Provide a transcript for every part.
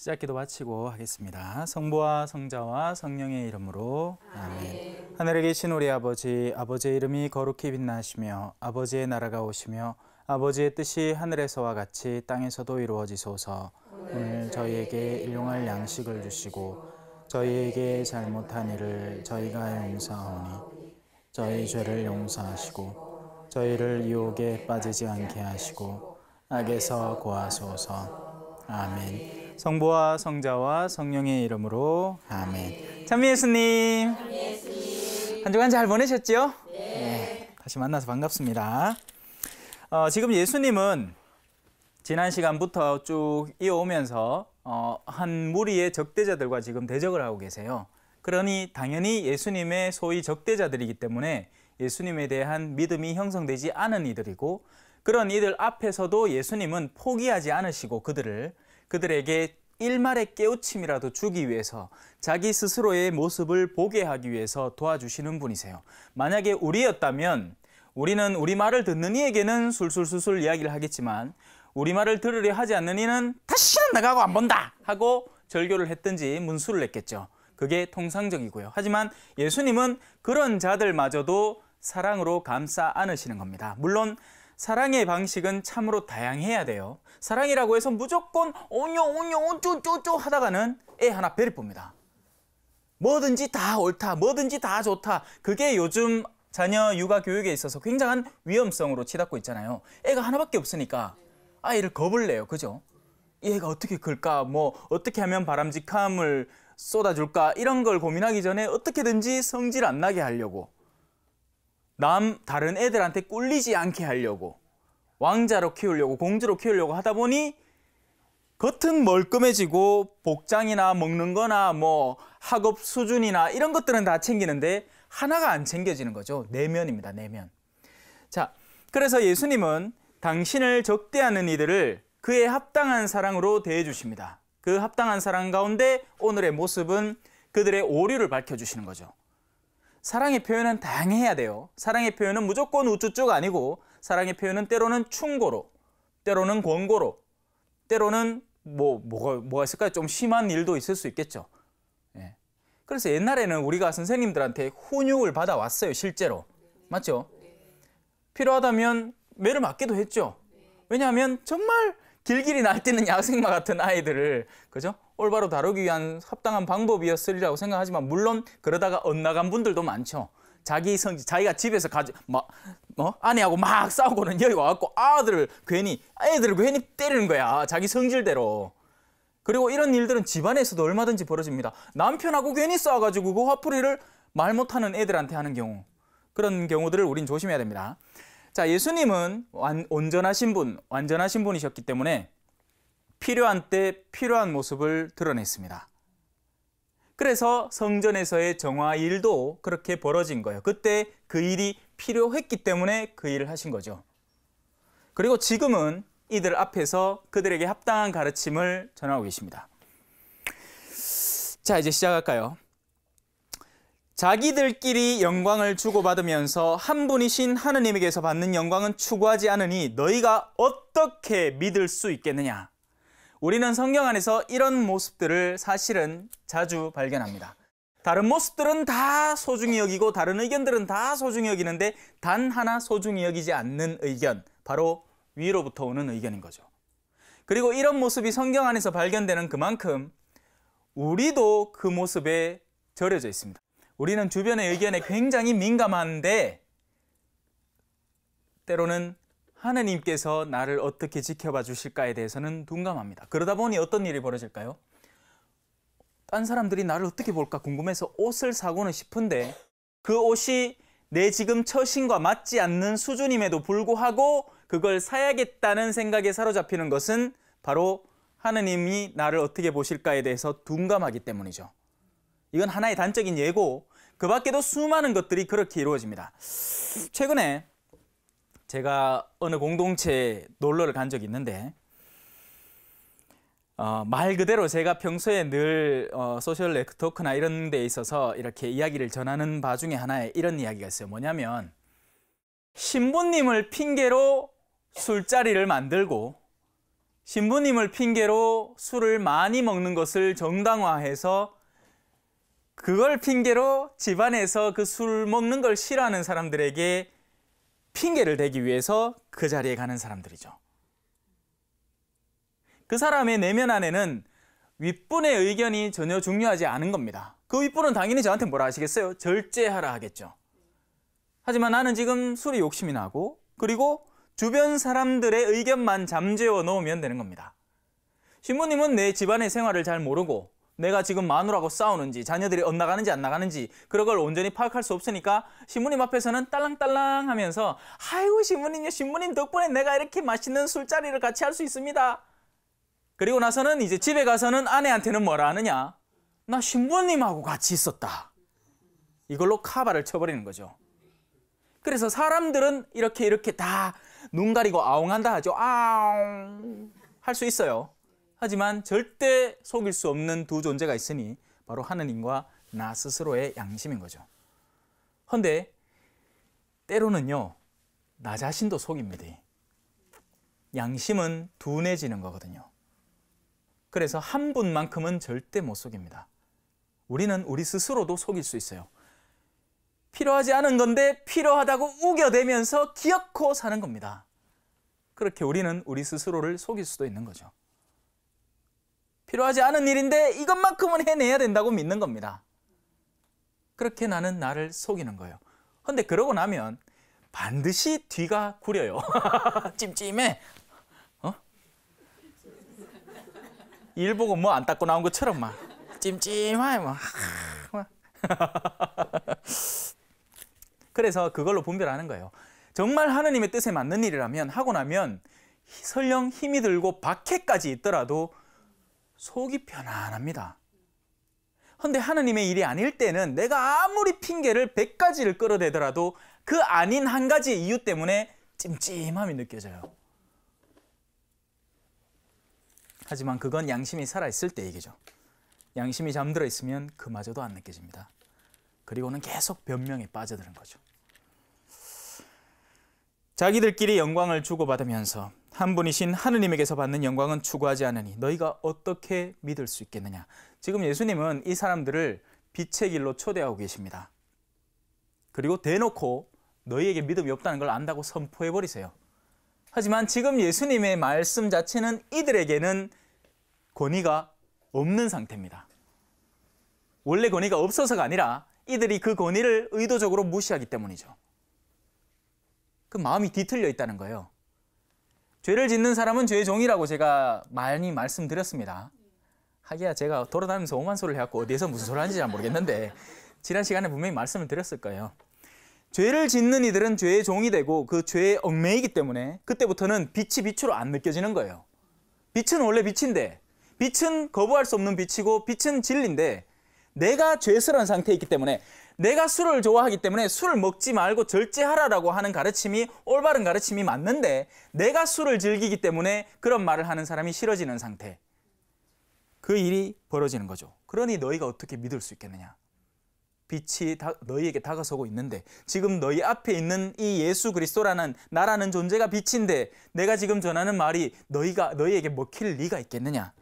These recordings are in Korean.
시작기도 마치고 하겠습니다. 성부와 성자와 성령의 이름으로 아멘. 하늘에 계신 우리 아버지, 아버지의 이름이 거룩히 빛나시며 아버지의 나라가 오시며 아버지의 뜻이 하늘에서와 같이 땅에서도 이루어지소서. 오늘 저희에게 일용할 양식을 주시고 저희에게 잘못한 일을 저희가 용서하오니 저희 죄를 용서하시고 저희를 유혹에 빠지지 않게 하시고 악에서 구하소서. 아멘. 성부와 성자와 성령의 이름으로 아멘. 찬미 예수님, 한 주간 잘 보내셨죠? 네. 다시 만나서 반갑습니다. 지금 예수님은 지난 시간부터 쭉 이어오면서 한 무리의 적대자들과 지금 대적을 하고 계세요. 그러니 당연히 예수님의 소위 적대자들이기 때문에 예수님에 대한 믿음이 형성되지 않은 이들이고, 그런 이들 앞에서도 예수님은 포기하지 않으시고 그들에게 일말의 깨우침이라도 주기 위해서 자기 스스로의 모습을 보게 하기 위해서 도와주시는 분이세요. 만약에 우리였다면 우리는 우리 말을 듣는 이에게는 술술술술 이야기를 하겠지만 우리 말을 들으려 하지 않는 이는 다시는 나가고 안 본다 하고 절교를 했든지 문수를 냈겠죠. 그게 통상적이고요. 하지만 예수님은 그런 자들마저도 사랑으로 감싸 안으시는 겁니다. 물론 사랑의 방식은 참으로 다양해야 돼요. 사랑이라고 해서 무조건 오뇨 쪼쪼쪼 하다가는 애 하나 베릴 봅니다. 뭐든지 다 옳다, 뭐든지 다 좋다. 그게 요즘 자녀 육아 교육에 있어서 굉장한 위험성으로 치닫고 있잖아요. 애가 하나밖에 없으니까 아이를 겁을 내요. 그죠? 이 애가 어떻게 클까? 뭐 어떻게 하면 바람직함을 쏟아줄까? 이런 걸 고민하기 전에 어떻게든지 성질 안 나게 하려고, 다른 애들한테 꿀리지 않게 하려고, 왕자로 키우려고, 공주로 키우려고 하다 보니 겉은 멀끔해지고 복장이나 먹는 거나 뭐 학업 수준이나 이런 것들은 다 챙기는데 하나가 안 챙겨지는 거죠. 내면입니다. 내면. 자, 그래서 예수님은 당신을 적대하는 이들을 그에 합당한 사랑으로 대해 주십니다. 그 합당한 사랑 가운데 오늘의 모습은 그들의 오류를 밝혀주시는 거죠. 사랑의 표현은 다양해야 돼요. 사랑의 표현은 무조건 우쭈쭈가 아니고 사랑의 표현은 때로는 충고로, 때로는 권고로, 때로는 뭐가 있을까요? 좀 심한 일도 있을 수 있겠죠. 예. 그래서 옛날에는 우리가 선생님들한테 훈육을 받아왔어요. 실제로. 맞죠? 필요하다면 매를 맞기도 했죠. 왜냐하면 정말 길길이 날뛰는 야생마 같은 아이들을, 그죠? 올바로 다루기 위한 합당한 방법이었으리라고 생각하지만 물론 그러다가 엇나간 분들도 많죠. 자기가 집에서 아내하고 막 싸우고는 여기 와갖고 애들을 괜히 때리는 거야. 자기 성질대로. 그리고 이런 일들은 집안에서도 얼마든지 벌어집니다. 남편하고 괜히 싸워가지고 그 화풀이를 말 못하는 애들한테 하는 경우, 그런 경우들을 우린 조심해야 됩니다. 자, 예수님은 완전하신 분이셨기 때문에 필요한 때 필요한 모습을 드러냈습니다. 그래서 성전에서의 정화 일도 그렇게 벌어진 거예요. 그때 그 일이 필요했기 때문에 그 일을 하신 거죠. 그리고 지금은 이들 앞에서 그들에게 합당한 가르침을 전하고 계십니다. 자, 이제 시작할까요? 자기들끼리 영광을 주고받으면서 한 분이신 하느님에게서 받는 영광은 추구하지 않으니 너희가 어떻게 믿을 수 있겠느냐? 우리는 성경 안에서 이런 모습들을 사실은 자주 발견합니다. 다른 모습들은 다 소중히 여기고 다른 의견들은 다 소중히 여기는데 단 하나 소중히 여기지 않는 의견, 바로 위로부터 오는 의견인 거죠. 그리고 이런 모습이 성경 안에서 발견되는 그만큼 우리도 그 모습에 절여져 있습니다. 우리는 주변의 의견에 굉장히 민감한데 때로는 하느님께서 나를 어떻게 지켜봐 주실까에 대해서는 둔감합니다. 그러다 보니 어떤 일이 벌어질까요? 딴 사람들이 나를 어떻게 볼까 궁금해서 옷을 사고는 싶은데 그 옷이 내 지금 처신과 맞지 않는 수준임에도 불구하고 그걸 사야겠다는 생각에 사로잡히는 것은 바로 하느님이 나를 어떻게 보실까에 대해서 둔감하기 때문이죠. 이건 하나의 단적인 예고, 그 밖에도 수많은 것들이 그렇게 이루어집니다. 최근에 제가 어느 공동체에 놀러를 간 적이 있는데 말 그대로 제가 평소에 늘 소셜 네트워크나 이런 데 있어서 이렇게 이야기를 전하는 바 중에 하나에 이런 이야기가 있어요. 뭐냐면 신부님을 핑계로 술자리를 만들고 신부님을 핑계로 술을 많이 먹는 것을 정당화해서 그걸 핑계로 집안에서 그 술 먹는 걸 싫어하는 사람들에게 핑계를 대기 위해서 그 자리에 가는 사람들이죠. 그 사람의 내면 안에는 윗분의 의견이 전혀 중요하지 않은 겁니다. 그 윗분은 당연히 저한테 뭐라 하시겠어요? 절제하라 하겠죠. 하지만 나는 지금 술이 욕심이 나고 그리고 주변 사람들의 의견만 잠재워 놓으면 되는 겁니다. 신부님은 내 집안의 생활을 잘 모르고 내가 지금 마누라하고 싸우는지 자녀들이 엇나가는지 안 나가는지 그런 걸 온전히 파악할 수 없으니까 신부님 앞에서는 딸랑딸랑 하면서 아이고 신부님요, 신부님 덕분에 내가 이렇게 맛있는 술자리를 같이 할 수 있습니다. 그리고 나서는 이제 집에 가서는 아내한테는 뭐라 하느냐? 나 신부님하고 같이 있었다. 이걸로 카바를 쳐버리는 거죠. 그래서 사람들은 이렇게 다 눈 가리고 아웅한다 하죠. 아웅 할 수 있어요. 하지만 절대 속일 수 없는 두 존재가 있으니 바로 하느님과 나 스스로의 양심인 거죠. 그런데 때로는요, 나 자신도 속입니다. 양심은 둔해지는 거거든요. 그래서 한 분만큼은 절대 못 속입니다. 우리는 우리 스스로도 속일 수 있어요. 필요하지 않은 건데 필요하다고 우겨대면서 기어코 사는 겁니다. 그렇게 우리는 우리 스스로를 속일 수도 있는 거죠. 필요하지 않은 일인데 이것만큼은 해내야 된다고 믿는 겁니다. 그렇게 나는 나를 속이는 거예요. 그런데 그러고 나면 반드시 뒤가 구려요. 찜찜해. 일 보고 뭐 안 닦고 나온 것처럼 막 찜찜해 막. 그래서 그걸로 분별하는 거예요. 정말 하느님의 뜻에 맞는 일이라면 하고 나면 설령 힘이 들고 박해까지 있더라도 속이 편안합니다. 그런데 하느님의 일이 아닐 때는 내가 아무리 핑계를 100가지를 끌어대더라도 그 아닌 한 가지 이유 때문에 찜찜함이 느껴져요. 하지만 그건 양심이 살아있을 때 얘기죠. 양심이 잠들어 있으면 그마저도 안 느껴집니다. 그리고는 계속 변명에 빠져드는 거죠. 자기들끼리 영광을 주고받으면서 한 분이신 하느님에게서 받는 영광은 추구하지 않으니 너희가 어떻게 믿을 수 있겠느냐. 지금 예수님은 이 사람들을 빛의 길로 초대하고 계십니다. 그리고 대놓고 너희에게 믿음이 없다는 걸 안다고 선포해버리세요. 하지만 지금 예수님의 말씀 자체는 이들에게는 권위가 없는 상태입니다. 원래 권위가 없어서가 아니라 이들이 그 권위를 의도적으로 무시하기 때문이죠. 그 마음이 뒤틀려 있다는 거예요. 죄를 짓는 사람은 죄의 종이라고 제가 많이 말씀드렸습니다. 하기야 제가 돌아다니면서 오만 소리를 해갖고 어디에서 무슨 소리를 하는지 잘 모르겠는데 지난 시간에 분명히 말씀을 드렸을 거예요. 죄를 짓는 이들은 죄의 종이 되고 그 죄에 얽매이기 때문에 그때부터는 빛이 빛으로 안 느껴지는 거예요. 빛은 원래 빛인데 빛은 거부할 수 없는 빛이고 빛은 진리인데 내가 죄스러운 상태에 있기 때문에 내가 술을 좋아하기 때문에 술을 먹지 말고 절제하라라고 하는 가르침이 올바른 가르침이 맞는데 내가 술을 즐기기 때문에 그런 말을 하는 사람이 싫어지는 상태. 그 일이 벌어지는 거죠. 그러니 너희가 어떻게 믿을 수 있겠느냐. 빛이 너희에게 다가서고 있는데 지금 너희 앞에 있는 이 예수 그리스도라는 나라는 존재가 빛인데 내가 지금 전하는 말이 너희에게 먹힐 리가 있겠느냐.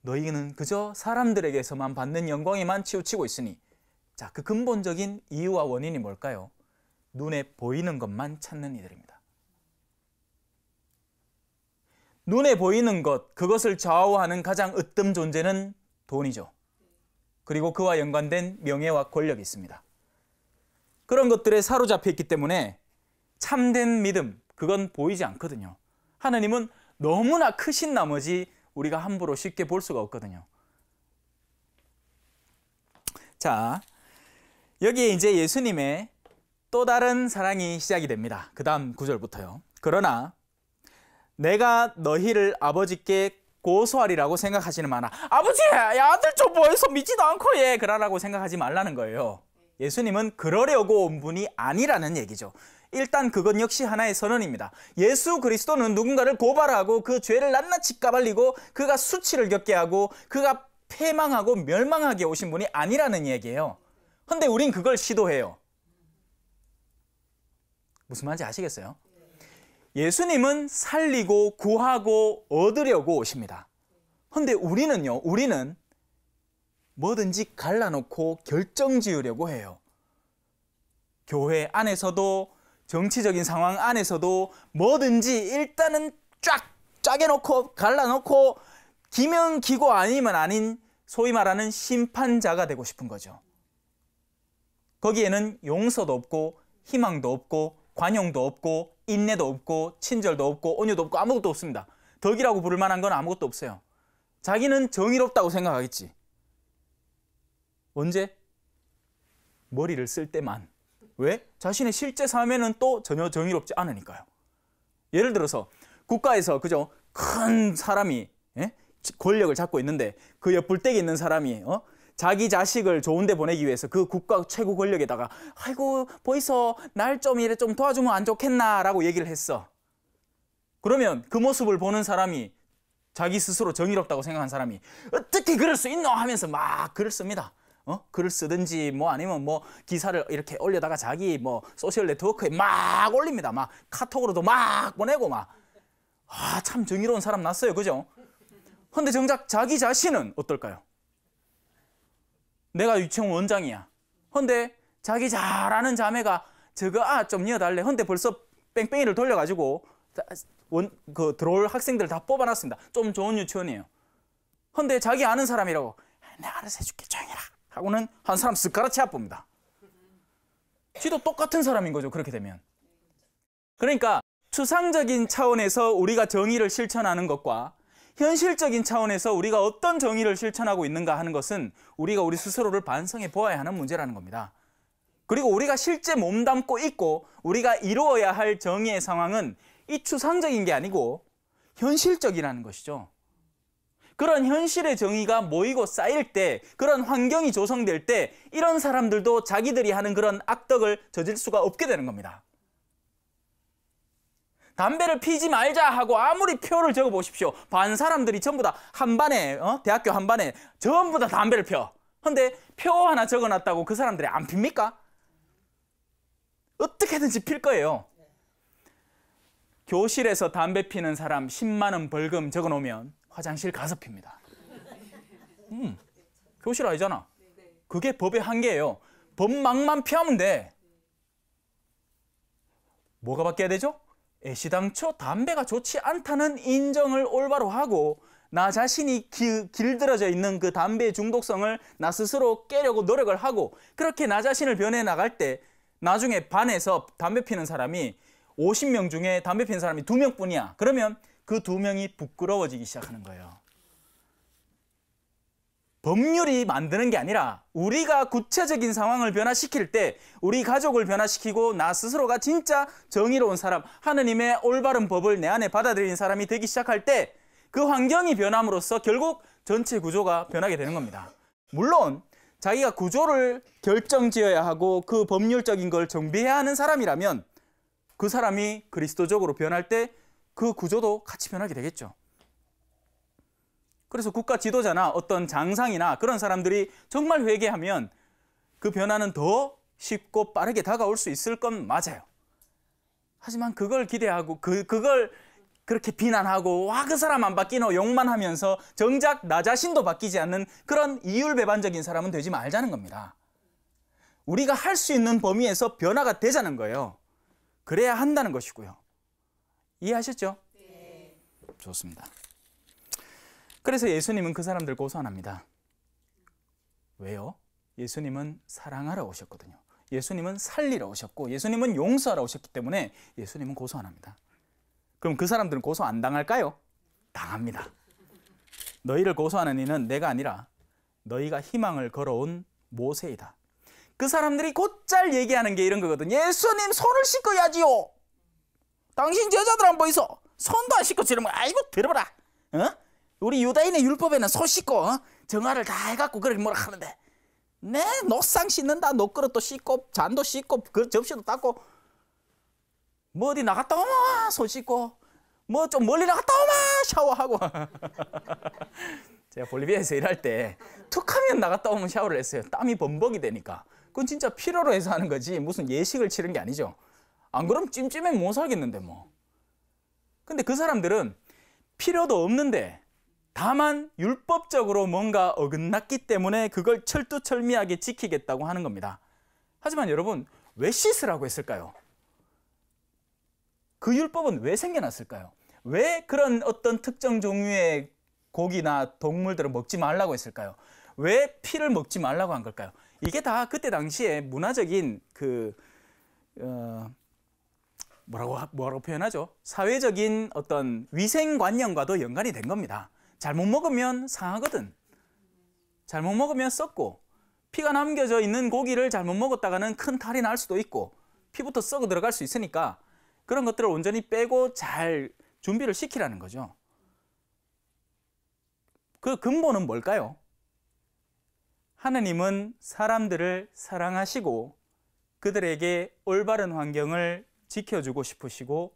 너희는 그저 사람들에게서만 받는 영광에만 치우치고 있으니 자, 그 근본적인 이유와 원인이 뭘까요? 눈에 보이는 것만 찾는 이들입니다. 눈에 보이는 것, 그것을 좌우하는 가장 으뜸 존재는 돈이죠. 그리고 그와 연관된 명예와 권력이 있습니다. 그런 것들에 사로잡혀 있기 때문에 참된 믿음, 그건 보이지 않거든요. 하나님은 너무나 크신 나머지 우리가 함부로 쉽게 볼 수가 없거든요. 자, 여기에 이제 예수님의 또 다른 사랑이 시작이 됩니다. 그 다음 9절부터요. 그러나 내가 너희를 아버지께 고소하리라고 생각하시는 마나 아버지, 야, 아들 좀 보여서 믿지도 않고 그러라고 생각하지 말라는 거예요. 예수님은 그러려고 온 분이 아니라는 얘기죠. 일단 그건 역시 하나의 선언입니다. 예수 그리스도는 누군가를 고발하고 그 죄를 낱낱이 까발리고 그가 수치를 겪게 하고 그가 패망하고 멸망하게 오신 분이 아니라는 얘기예요. 근데 우린 그걸 시도해요. 무슨 말인지 아시겠어요? 예수님은 살리고 구하고 얻으려고 오십니다. 그런데 우리는 뭐든지 갈라놓고 결정 지으려고 해요. 교회 안에서도 정치적인 상황 안에서도 뭐든지 일단은 쫙 짜게놓고 갈라놓고 기면 기고 아니면 아닌 소위 말하는 심판자가 되고 싶은 거죠. 거기에는 용서도 없고 희망도 없고 관용도 없고 인내도 없고 친절도 없고 온유도 없고 아무것도 없습니다. 덕이라고 부를 만한 건 아무것도 없어요. 자기는 정의롭다고 생각하겠지. 언제? 머리를 쓸 때만. 왜? 자신의 실제 삶에는 또 전혀 정의롭지 않으니까요. 예를 들어서 국가에서 그죠? 큰 사람이 권력을 잡고 있는데 그 옆불대기 있는 사람이 자기 자식을 좋은 데 보내기 위해서 그 국가 최고 권력에다가 아이고 보이소 날 좀 이래 좀 도와주면 안 좋겠나 라고 얘기를 했어. 그러면 그 모습을 보는 사람이 자기 스스로 정의롭다고 생각한 사람이 어떻게 그럴 수 있노 하면서 막 글을 씁니다. 글을 쓰든지 뭐 아니면 뭐 기사를 이렇게 올려다가 자기 뭐 소셜 네트워크에 막 올립니다. 막 카톡으로도 막 보내고 막 참 정의로운 사람 났어요. 그죠? 근데 정작 자기 자신은 어떨까요? 내가 유치원 원장이야. 근데 자기 잘 아는 자매가 저거 좀 이어달래. 근데 벌써 뺑뺑이를 돌려가지고 들어올 학생들 다 뽑아놨습니다. 좀 좋은 유치원이에요. 근데 자기 아는 사람이라고 내가 알아서 해줄게 조용히 해라 하고는 한 사람 쓱 갈아치아 봅니다. 지도 똑같은 사람인 거죠. 그렇게 되면. 그러니까 추상적인 차원에서 우리가 정의를 실천하는 것과 현실적인 차원에서 우리가 어떤 정의를 실천하고 있는가 하는 것은 우리가 우리 스스로를 반성해 보아야 하는 문제라는 겁니다. 그리고 우리가 실제 몸담고 있고 우리가 이루어야 할 정의의 상황은 이 추상적인 게 아니고 현실적이라는 것이죠. 그런 현실의 정의가 모이고 쌓일 때, 그런 환경이 조성될 때 이런 사람들도 자기들이 하는 그런 악덕을 저질 수가 없게 되는 겁니다. 담배를 피지 말자 하고 아무리 표를 적어 보십시오. 반 사람들이 전부 다 한 반에 대학교 한 반에 전부 다 담배를 펴. 근데 표 하나 적어놨다고 그 사람들이 안 핍니까? 어떻게든지 필 거예요. 교실에서 담배 피는 사람 10만 원 벌금 적어놓으면 화장실 가서 핍니다. 교실 아니잖아. 그게 법의 한계예요. 법망만 피하면 돼. 뭐가 바뀌어야 되죠? 애시당초 담배가 좋지 않다는 인정을 올바로 하고 나 자신이 길들어져 있는 그 담배의 중독성을 나 스스로 깨려고 노력을 하고 그렇게 나 자신을 변해 나갈 때 나중에 반에서 담배 피는 사람이 50명 중에 담배 피는 사람이 2명뿐이야. 그러면 그 2명이 부끄러워지기 시작하는 거예요. 법률이 만드는 게 아니라 우리가 구체적인 상황을 변화시킬 때 우리 가족을 변화시키고 나 스스로가 진짜 정의로운 사람, 하느님의 올바른 법을 내 안에 받아들이는 사람이 되기 시작할 때 그 환경이 변함으로써 결국 전체 구조가 변하게 되는 겁니다. 물론 자기가 구조를 결정지어야 하고 그 법률적인 걸 정비해야 하는 사람이라면 그 사람이 그리스도적으로 변할 때 그 구조도 같이 변하게 되겠죠. 그래서 국가 지도자나 어떤 장상이나 그런 사람들이 정말 회개하면 그 변화는 더 쉽고 빠르게 다가올 수 있을 건 맞아요. 하지만 그걸 기대하고 그걸 그렇게 비난하고 와 그 사람 안 바뀌노 욕만 하면서 정작 나 자신도 바뀌지 않는 그런 이율배반적인 사람은 되지 말자는 겁니다. 우리가 할 수 있는 범위에서 변화가 되자는 거예요. 그래야 한다는 것이고요. 이해하셨죠? 네. 좋습니다. 그래서 예수님은 그 사람들 고소 안 합니다. 왜요? 예수님은 사랑하러 오셨거든요. 예수님은 살리러 오셨고 예수님은 용서하러 오셨기 때문에 예수님은 고소 안 합니다. 그럼 그 사람들은 고소 안 당할까요? 당합니다. 너희를 고소하는 이는 내가 아니라 너희가 희망을 걸어온 모세이다. 그 사람들이 곧잘 얘기하는 게 이런 거거든. 예수님 손을 씻어야지요. 당신 제자들 안 보이소? 손도 안 씻고 지르면 아이고 들어봐라. 우리 유다인의 율법에는 손 씻고 정화를 다 해갖고 그렇게 뭐라 하는데 네 노상 씻는다. 노그릇도 씻고 잔도 씻고 그 접시도 닦고 뭐 어디 나갔다 오마 손 씻고 뭐 좀 멀리 나갔다 오마 샤워하고 제가 볼리비아에서 일할 때 툭하면 나갔다 오면 샤워를 했어요. 땀이 범벅이 되니까. 그건 진짜 필요로 해서 하는 거지 무슨 예식을 치른 게 아니죠. 안 그러면 찜찜해 못 살겠는데 뭐. 근데 그 사람들은 필요도 없는데 다만 율법적으로 뭔가 어긋났기 때문에 그걸 철두철미하게 지키겠다고 하는 겁니다. 하지만 여러분, 왜 씻으라고 했을까요? 그 율법은 왜 생겨났을까요? 왜 그런 어떤 특정 종류의 고기나 동물들을 먹지 말라고 했을까요? 왜 피를 먹지 말라고 한 걸까요? 이게 다 그때 당시에 문화적인 뭐라고 표현하죠? 사회적인 어떤 위생관념과도 연관이 된 겁니다. 잘못 먹으면 상하거든. 잘못 먹으면 썩고, 피가 남겨져 있는 고기를 잘못 먹었다가는 큰 탈이 날 수도 있고, 피부터 썩어 들어갈 수 있으니까 그런 것들을 온전히 빼고 잘 준비를 시키라는 거죠. 그 근본은 뭘까요? 하느님은 사람들을 사랑하시고 그들에게 올바른 환경을 지켜주고 싶으시고,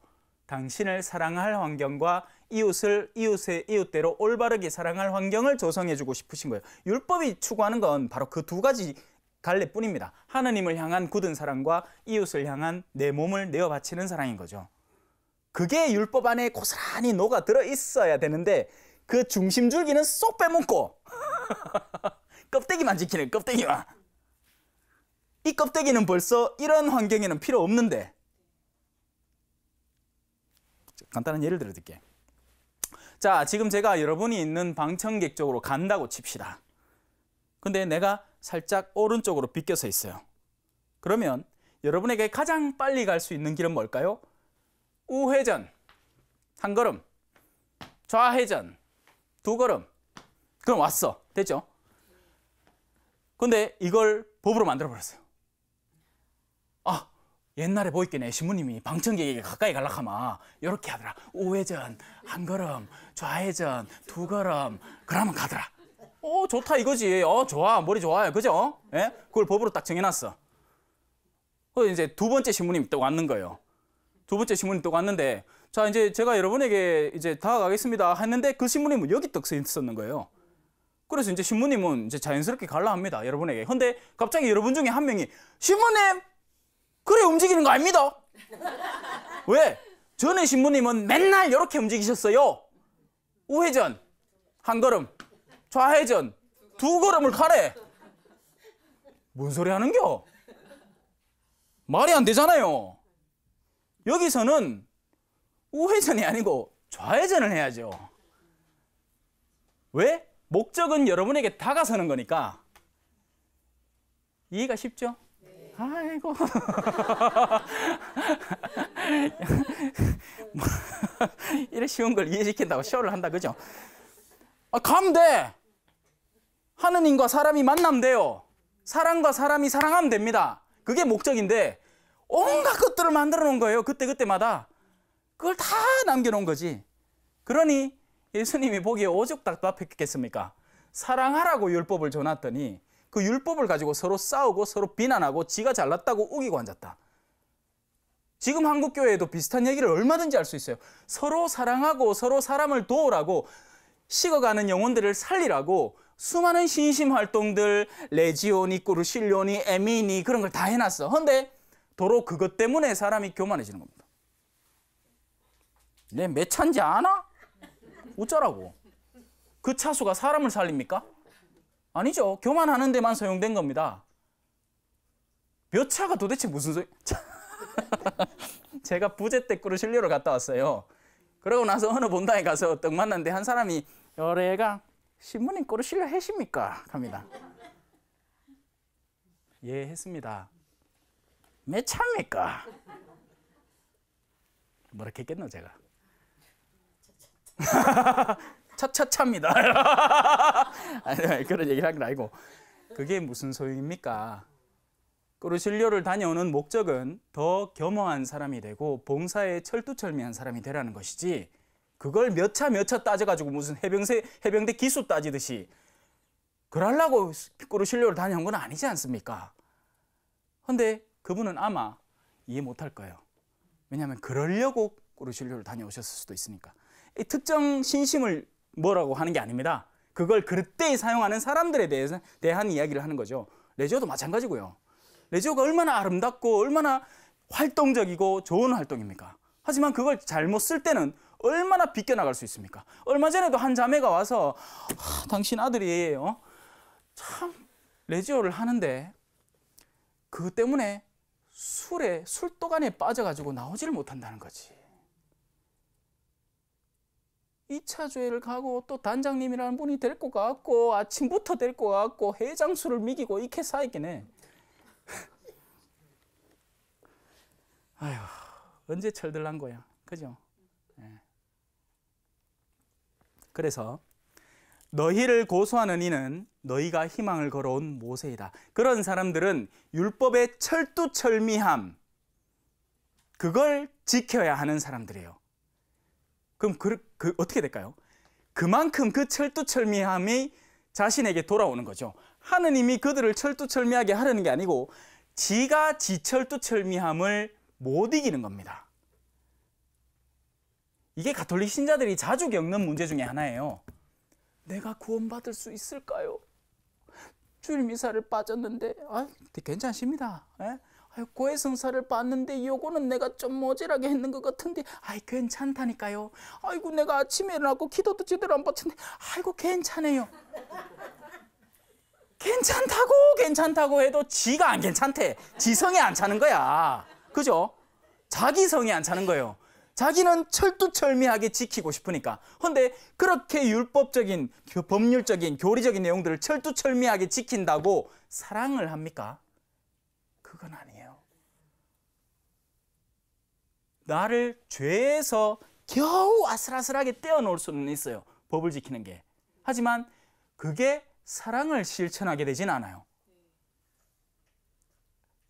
당신을 사랑할 환경과 이웃대로 올바르게 사랑할 환경을 조성해주고 싶으신 거예요. 율법이 추구하는 건 바로 그 두 가지 갈래뿐입니다. 하느님을 향한 굳은 사랑과 이웃을 향한 내 몸을 내어 바치는 사랑인 거죠. 그게 율법 안에 고스란히 녹아 들어 있어야 되는데 그 중심 줄기는 쏙 빼먹고 껍데기만 지키는, 껍데기만. 이 껍데기는 벌써 이런 환경에는 필요 없는데. 간단한 예를 들어 드릴게요. 자, 지금 제가 여러분이 있는 방청객 쪽으로 간다고 칩시다. 근데 내가 살짝 오른쪽으로 비껴서 있어요. 그러면 여러분에게 가장 빨리 갈 수 있는 길은 뭘까요? 우회전 한 걸음, 좌회전 두 걸음. 그럼 왔어. 됐죠? 근데 이걸 법으로 만들어 버렸어요. 아, 옛날에 보이겠네. 신부님이 방청객에게 가까이 가려면 이렇게 하더라. 우회전 한 걸음, 좌회전 두 걸음. 그러면 가더라. 좋다 이거지. 좋아, 머리 좋아요. 그죠? 예? 그걸 법으로 딱 정해놨어. 그래서 이제 두 번째 신부님이 또 왔는 거예요. 두 번째 신부님 또 왔는데, 자, 이제 제가 여러분에게 이제 다가가겠습니다 했는데 그 신부님은 여기 떡 서 있었는 거예요. 그래서 이제 신부님은 이제 자연스럽게 갈라 합니다. 여러분에게. 근데 갑자기 여러분 중에 한 명이 신부님! 그래 움직이는 거 아닙니다. 왜? 전에 신부님은 맨날 이렇게 움직이셨어요. 우회전 한 걸음, 좌회전 두 걸음을 가래. 뭔 소리 하는겨? 말이 안 되잖아요. 여기서는 우회전이 아니고 좌회전을 해야죠. 왜? 목적은 여러분에게 다가서는 거니까. 이해가 쉽죠? 아이고. 이래 쉬운 걸 이해시킨다고 쇼를 한다, 그죠? 가면 돼. 하느님과 사람이 만나면 돼요. 사람과 사람이 사랑하면 됩니다. 그게 목적인데 온갖 것들을 만들어 놓은 거예요. 그때마다. 그걸 다 남겨놓은 거지. 그러니 예수님이 보기에 오죽 답답했겠습니까? 사랑하라고 율법을 줘놨더니 그 율법을 가지고 서로 싸우고 서로 비난하고 지가 잘났다고 우기고 앉았다. 지금 한국교회에도 비슷한 얘기를 얼마든지 할 수 있어요. 서로 사랑하고 서로 사람을 도우라고, 식어가는 영혼들을 살리라고 수많은 신심활동들, 레지오니, 꾸르실료니, 에미니 그런 걸 다 해놨어. 그런데 도로 그것 때문에 사람이 교만해지는 겁니다. 내 몇 차인지 아나? 어쩌라고? 그 차수가 사람을 살립니까? 아니죠. 교만하는 데만 소용된 겁니다. 몇 차가 도대체 무슨 소리? 제가 부제 때 꾸르실료를 갔다 왔어요. 그러고 나서 어느 본당에 가서 떡 만났는데 한 사람이 여래가 신부님 꾸르실료 하십니까? 합니다. 예, 했습니다. 몇 차입니까? 뭐라 했겠노 제가? 차차차입니다. 아니, 그런 얘기를 한 건 아니고, 그게 무슨 소용입니까? 꾸르실료를 다녀오는 목적은 더 겸허한 사람이 되고 봉사에 철두철미한 사람이 되라는 것이지, 그걸 몇 차 따져가지고 무슨 해병대 기수 따지듯이 그러려고 꾸르실료를 다녀온 건 아니지 않습니까? 근데 그분은 아마 이해 못할 거예요. 왜냐하면 그러려고 꾸르실료를 다녀오셨을 수도 있으니까. 이 특정 신심을 뭐라고 하는 게 아닙니다. 그걸 그때에 사용하는 사람들에 대한 이야기를 하는 거죠. 레지오도 마찬가지고요. 레지오가 얼마나 아름답고 얼마나 활동적이고 좋은 활동입니까? 하지만 그걸 잘못 쓸 때는 얼마나 비껴나갈 수 있습니까? 얼마 전에도 한 자매가 와서 당신 아들이 참 레지오를 하는데 그것 때문에 술독안에 빠져가지고 나오지를 못한다는 거지. 2차 주회를 가고 또 단장님이라는 분이 데리고 가고 아침부터 데리고 가고 해장술을 먹이고 이렇게 쌓이긴 해. 아휴, 언제 철들난 거야, 그죠? 네. 그래서 너희를 고소하는 이는 너희가 희망을 걸어온 모세이다. 그런 사람들은 율법의 철두철미함, 그걸 지켜야 하는 사람들이에요. 그럼 어떻게 될까요? 그만큼 그 철두철미함이 자신에게 돌아오는 거죠. 하느님이 그들을 철두철미하게 하려는 게 아니고 지가 지철두철미함을 못 이기는 겁니다. 이게 가톨릭 신자들이 자주 겪는 문제 중에 하나예요. 내가 구원받을 수 있을까요? 주일 미사를 빠졌는데 괜찮습니다. 고해성사를 봤는데 요거는 내가 좀 모자라게 했는 것 같은데 괜찮다니까요. 아이고 내가 아침에 일어나고 기도도 제대로 안 받쳤는데 괜찮아요. 괜찮다고 해도 지가 안 괜찮대. 지 성이 안 차는 거야. 그죠? 자기 성이 안 차는 거예요. 자기는 철두철미하게 지키고 싶으니까. 그런데 그렇게 율법적인, 법률적인, 교리적인 내용들을 철두철미하게 지킨다고 사랑을 합니까? 그건 아니에요. 나를 죄에서 겨우 아슬아슬하게 떼어놓을 수는 있어요. 법을 지키는 게. 하지만 그게 사랑을 실천하게 되진 않아요.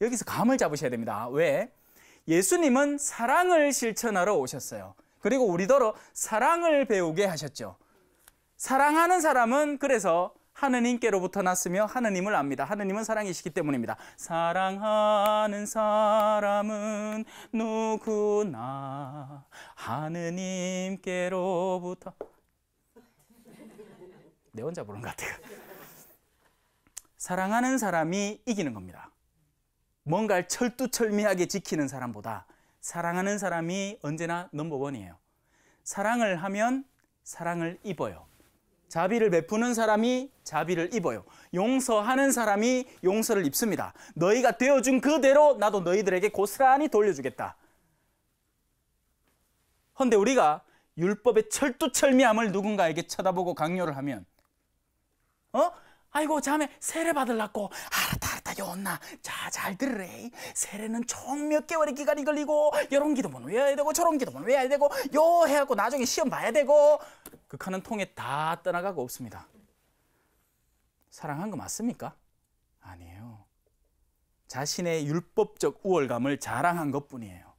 여기서 감을 잡으셔야 됩니다. 왜? 예수님은 사랑을 실천하러 오셨어요. 그리고 우리더러 사랑을 배우게 하셨죠. 사랑하는 사람은 그래서 하느님께로부터 났으며 하느님을 압니다. 하느님은 사랑이시기 때문입니다. 사랑하는 사람은 누구나 하느님께로부터. 내 혼자 부른 것 같아요. 사랑하는 사람이 이기는 겁니다. 뭔가를 철두철미하게 지키는 사람보다 사랑하는 사람이 언제나 넘버원이에요. 사랑을 하면 사랑을 입어요. 자비를 베푸는 사람이 자비를 입어요. 용서하는 사람이 용서를 입습니다. 너희가 되어준 그대로 나도 너희들에게 고스란히 돌려주겠다. 그런데 우리가 율법의 철두철미함을 누군가에게 쳐다보고 강요를 하면 아이고 자매 세례 받으려고 알았다 요온나 자 잘 들으래. 세례는 총 몇 개월의 기간이 걸리고 이런 기도문 외워야 되고 저런 기도문 외워야 되고 요 해갖고 나중에 시험 봐야 되고 극하는 통에 다 떠나가고 없습니다. 사랑한 거 맞습니까? 아니에요. 자신의 율법적 우월감을 자랑한 것뿐이에요.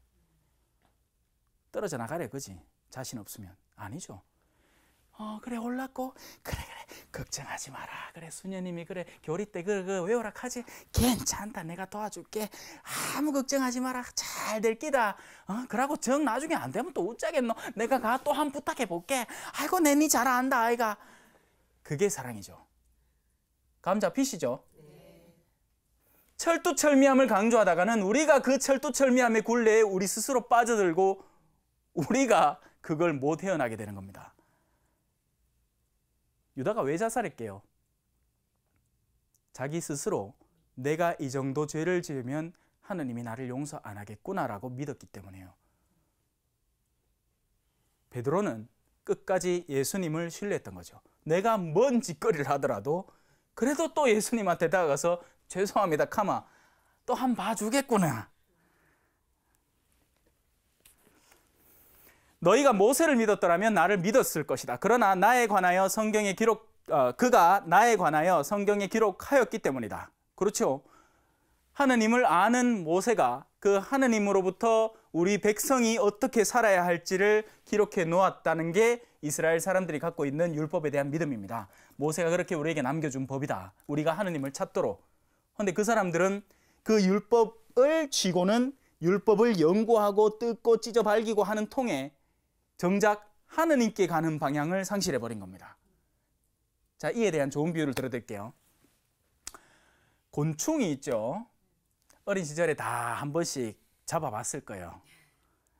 떨어져 나가래 그지? 자신 없으면. 아니죠. 그래 올랐고 그래 걱정하지 마라. 그래 수녀님이 그래 교리 때 그 외우라 하지. 괜찮다 내가 도와줄게. 아무 걱정하지 마라. 잘 될 끼다. 그러고 정 나중에 안 되면 또 웃자겠노. 내가 가 또 한 부탁해 볼게. 아이고 내 니 잘 안다 아이가. 그게 사랑이죠. 감 잡히시죠? 철두철미함을 강조하다가는 우리가 그 철두철미함의 굴레에 우리 스스로 빠져들고 우리가 그걸 못 헤어나게 되는 겁니다. 유다가 왜 자살했게요? 자기 스스로 내가 이 정도 죄를 지으면 하느님이 나를 용서 안 하겠구나라고 믿었기 때문이에요. 베드로는 끝까지 예수님을 신뢰했던 거죠. 내가 뭔 짓거리를 하더라도 그래도 또 예수님한테 다가가서 죄송합니다 카마 또 한 번 봐주겠구나. 너희가 모세를 믿었더라면 나를 믿었을 것이다. 그러나 나에 관하여 성경에 그가 나에 관하여 성경에 기록하였기 때문이다. 그렇죠? 하느님을 아는 모세가 그 하느님으로부터 우리 백성이 어떻게 살아야 할지를 기록해 놓았다는 게 이스라엘 사람들이 갖고 있는 율법에 대한 믿음입니다. 모세가 그렇게 우리에게 남겨준 법이다. 우리가 하느님을 찾도록. 그런데 그 사람들은 그 율법을 쥐고는 율법을 연구하고 뜯고 찢어 발기고 하는 통에 정작 하느님께 가는 방향을 상실해버린 겁니다. 자, 이에 대한 좋은 비유를 들어드릴게요. 곤충이 있죠. 어린 시절에 다 한 번씩 잡아봤을 거예요.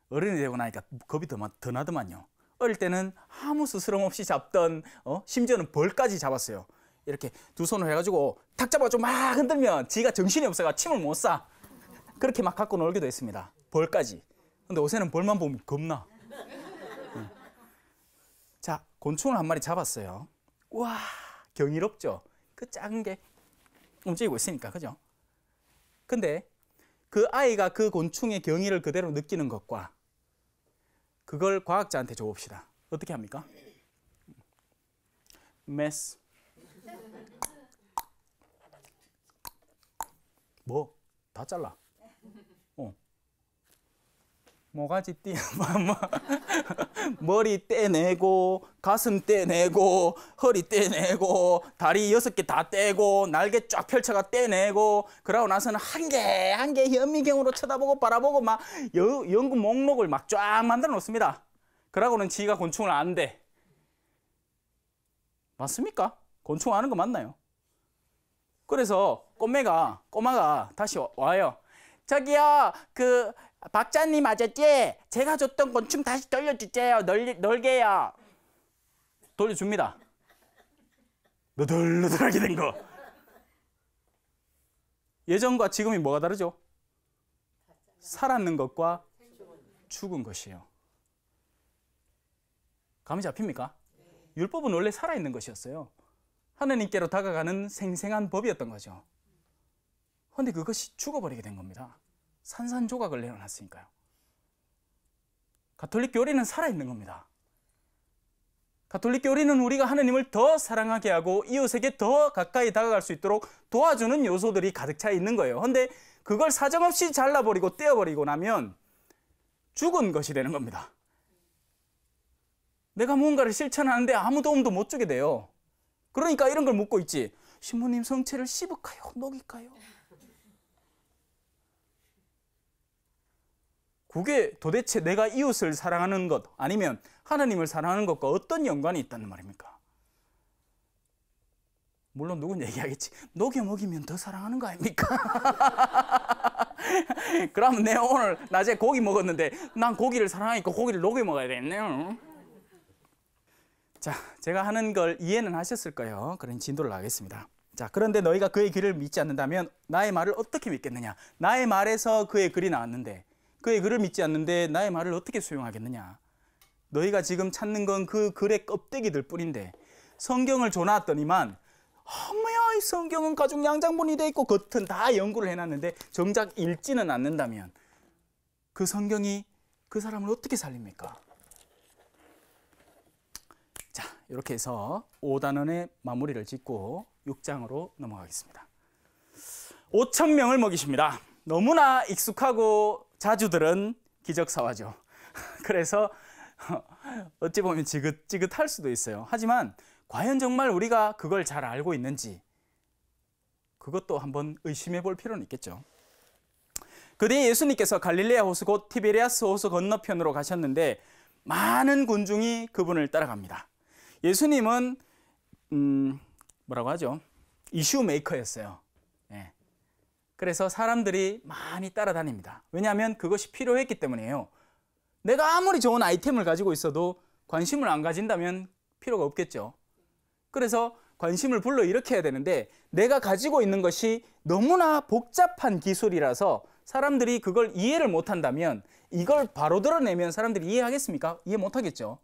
어른이 되고 나니까 겁이 더 나더만요. 어릴 때는 아무 스스럼 없이 잡던 심지어는 벌까지 잡았어요. 이렇게 두 손을 해가지고 탁 잡아가지고 막 흔들면 지가 정신이 없어가 침을 못 쏴. 그렇게 막 갖고 놀기도 했습니다. 벌까지. 근데 요새는 벌만 보면 겁나. 자, 곤충을 한 마리 잡았어요. 와, 경이롭죠? 그 작은 게 움직이고 있으니까, 그죠? 근데 그 아이가 그 곤충의 경이를 그대로 느끼는 것과 그걸 과학자한테 줘봅시다. 어떻게 합니까? 메스. 뭐? 다 잘라. 모가지 머리 떼내고, 가슴 떼내고, 허리 떼내고, 다리 6개 다 떼고, 날개 쫙 펼쳐가 떼내고, 그러고 나서는 한 개 한 개 현미경으로 쳐다보고 바라보고 막 연구 목록을 막 쫙 만들어 놓습니다. 그러고는 지가 곤충을 안대. 맞습니까? 곤충 아는 거 맞나요? 그래서 꼬마가 다시 와요. 저기요, 그 박자님 아저씨, 제가 줬던 곤충 다시 돌려주세요. 놀게요. 돌려줍니다. 너덜너덜하게 된 거. 예전과 지금이 뭐가 다르죠? 살았는 것과 죽은 것이에요. 감이 잡힙니까? 율법은 원래 살아있는 것이었어요. 하나님께로 다가가는 생생한 법이었던 거죠. 그런데 그것이 죽어버리게 된 겁니다. 산산조각을 내어놨으니까요. 가톨릭 교리는 살아있는 겁니다. 가톨릭 교리는 우리가 하나님을 더 사랑하게 하고 이웃에게 더 가까이 다가갈 수 있도록 도와주는 요소들이 가득 차 있는 거예요. 그런데 그걸 사정없이 잘라버리고 떼어버리고 나면 죽은 것이 되는 겁니다. 내가 무언가를 실천하는데 아무 도움도 못 주게 돼요. 그러니까 이런 걸 묻고 있지. 신부님, 성체를 씹을까요? 녹일까요? 그게 도대체 내가 이웃을 사랑하는 것 아니면 하나님을 사랑하는 것과 어떤 연관이 있다는 말입니까? 물론 누군 얘기하겠지. 녹여 먹이면 더 사랑하는 거 아닙니까? 그러면 내가 오늘 낮에 고기 먹었는데 난 고기를 사랑하니까 고기를 녹여 먹어야 되겠네요. 자, 제가 하는 걸 이해는 하셨을 거예요. 그런 진도를 나가겠습니다. 자, 그런데 너희가 그의 글을 믿지 않는다면 나의 말을 어떻게 믿겠느냐? 나의 말에서 그의 글이 나왔는데 그의 글을 믿지 않는데 나의 말을 어떻게 수용하겠느냐? 너희가 지금 찾는 건 그 글의 껍데기들 뿐인데 성경을 줘놨더니만 뭐야, 이 성경은 가죽 양장본이 돼 있고 겉은 다 연구를 해놨는데 정작 읽지는 않는다면 그 성경이 그 사람을 어떻게 살립니까? 자, 이렇게 해서 5단원의 마무리를 짓고 6장으로 넘어가겠습니다. 5,000명을 먹이십니다. 너무나 익숙하고 자주 들은 기적사화죠. 그래서 어찌 보면 지긋지긋할 수도 있어요. 하지만 과연 정말 우리가 그걸 잘 알고 있는지 그것도 한번 의심해 볼 필요는 있겠죠. 그뒤에 예수님께서 갈릴레아 호수 곧 티베리아스 호수 건너편으로 가셨는데 많은 군중이 그분을 따라갑니다. 예수님은 뭐라고 하죠? 이슈 메이커였어요. 예. 그래서 사람들이 많이 따라다닙니다. 왜냐하면 그것이 필요했기 때문이에요. 내가 아무리 좋은 아이템을 가지고 있어도 관심을 안 가진다면 필요가 없겠죠. 그래서 관심을 불러일으켜야 되는데 내가 가지고 있는 것이 너무나 복잡한 기술이라서 사람들이 그걸 이해를 못한다면 이걸 바로 드러내면 사람들이 이해하겠습니까? 이해 못하겠죠.